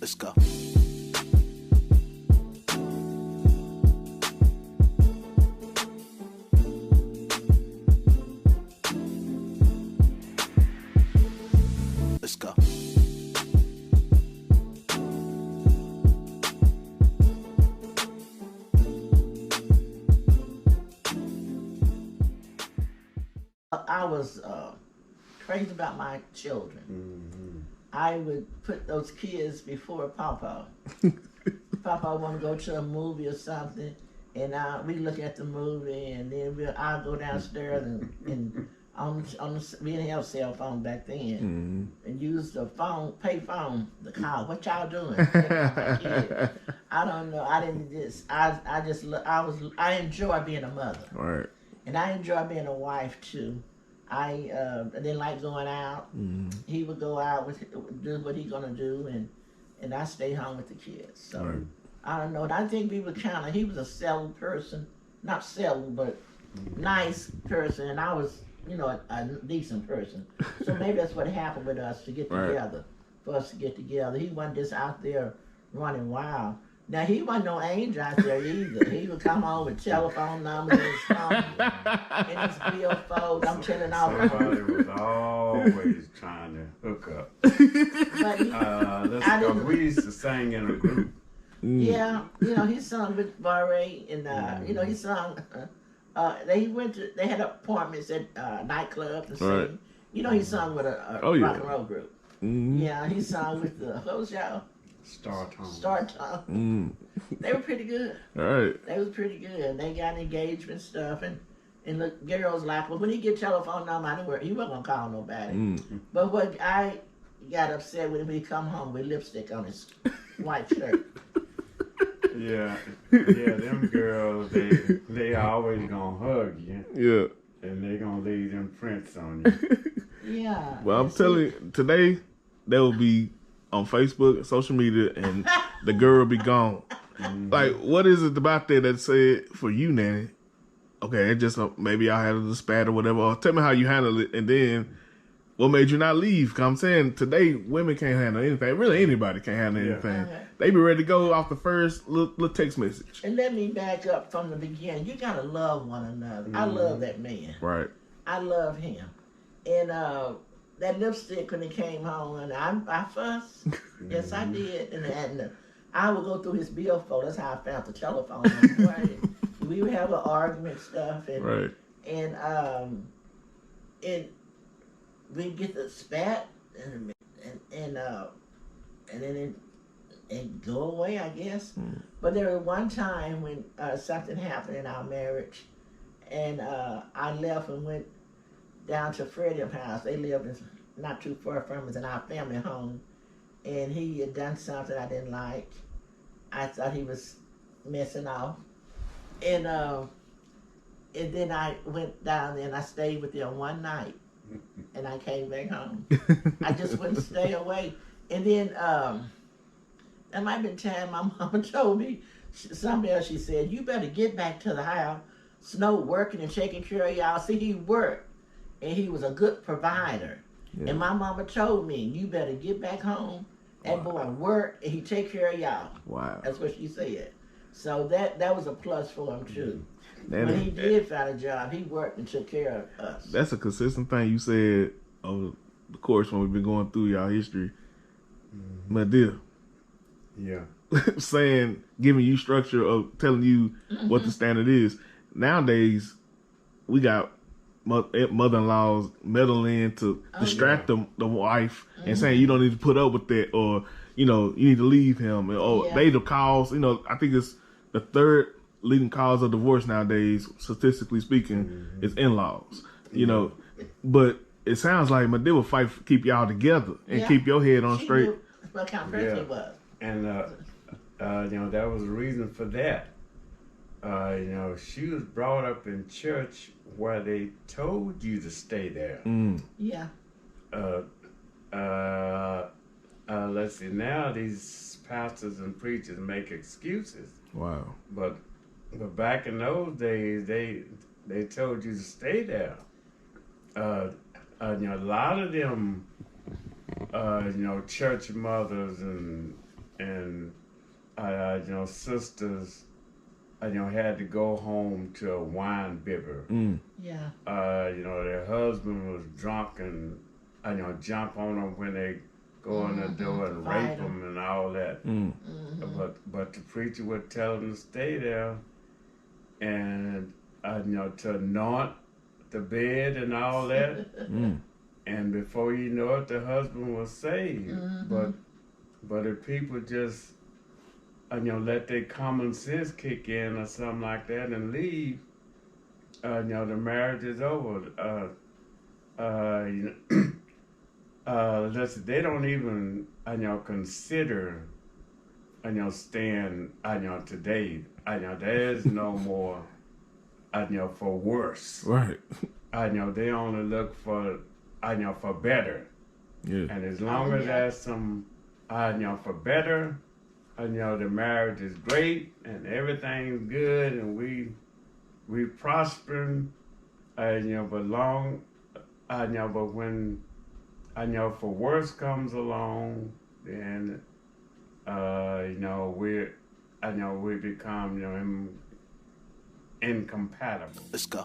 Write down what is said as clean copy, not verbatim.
Let's go. Let's go. I was crazy about my children. Mm-hmm. I would put those kids before Papa. Papa want to go to a movie or something, and we look at the movie, and then I'll go downstairs and we didn't have cell phone back then, and use the phone, pay phone, the call. What y'all doing? My kid. I don't know. I didn't just. I enjoy being a mother. Right. And I enjoy being a wife too. I didn't like going out. He would go out do what he gonna do, and I stay home with the kids. So Right. I don't know. And I think he was a settled person, not settled, but nice person, and I was, a decent person. So maybe that's what happened with us to get Right. together, for us to get together. He wasn't just out there running wild. Now, he wasn't no angel out there either. He would come home with telephone numbers and his phone and his billfold. I'm telling all Somebody was always trying to hook up. But We used to sing in a group. yeah, he sung with Barre, and he sung. They had appointments at nightclubs and sing. Right. He sung with a Oh, yeah. rock and roll group. Yeah, he sung with the host y'all. Star Tone. Star Tone. They were pretty good. All right. They was pretty good. They got engagement stuff, and the girls like, well, when he get telephone number, he wasn't gonna call nobody. But what I got upset with him, he come home with lipstick on his white shirt. Yeah, them girls, they always gonna hug you. Yeah. And they gonna leave them prints on you. Yeah. Well, I'm telling you, today they will be on Facebook, social media, and the girl will be gone. Like, what is it about that said for you, Nanny? Okay, it just maybe I had a spat or whatever. Or tell me how you handle it, and then what made you not leave? Because I'm saying today women can't handle anything. Really, anybody can't handle anything. Okay. They be ready to go off the first little text message. And let me back up from the beginning. You gotta love one another. I love that man. Right. I love him. And that lipstick when he came home, and I fussed. Yes, I did. And I would go through his billfold. That's how I found the telephone number. Right? We would have an argument stuff, and Right. and we get the spat, and then it go away, I guess. But there was one time when something happened in our marriage, and I left and went down to Freddie's house. They lived not too far from us in our family home, and he had done something I didn't like. I thought he was messing off, and then I went down there and I stayed with them one night, and I came back home. I just wouldn't stay away. And then that might have been time my mama told me, something else she said, you better get back to the house. Snow working and taking care of y'all. See, he worked, and he was a good provider. Yeah. And my mama told me, you better get back home. That boy worked, and he take care of y'all. Wow. That's what she said. So that was a plus for him, too. That when he did find a job, he worked and took care of us. That's a consistent thing you said over the course when we've been going through y'all history. My dear. Yeah. Saying, giving you structure of telling you what the standard is. Nowadays, we got mother-in-laws meddling to distract the wife and saying you don't need to put up with that, or you need to leave him, or they the cause. I think it's the third leading cause of divorce nowadays, statistically speaking, is in-laws. But it sounds like my deal will fight to keep y'all together and keep your head on straight. Knew what kind of person he was. And that was the reason for that. She was brought up in church where they told you to stay there. Yeah. Let's see. Now these pastors and preachers make excuses. Wow. But back in those days, they told you to stay there. A lot of them, church mothers and and you know, sisters, you know, had to go home to a wine bibber. Yeah. You know, their husband was drunk and, you know, jump on them when they go in the door and Fight rape 'em. them and all that. But the preacher would tell them to stay there and, you know, to anoint the bed and all that. And before you know it, the husband was saved. But if people just, you know, let their common sense kick in or something like that and leave, you know, the marriage is over. You know, listen, they don't even, you know, consider, you know, staying, you know, today. You know, there is no more, you know, for worse. Right. You know, they only look for, you know, for better. Yeah. And as long as there's some, you know, for better, you know, the marriage is great and everything's good and we prospering, you know, but you know, but when, you know, for worse comes along, then, you know, we become, you know, incompatible. Let's go.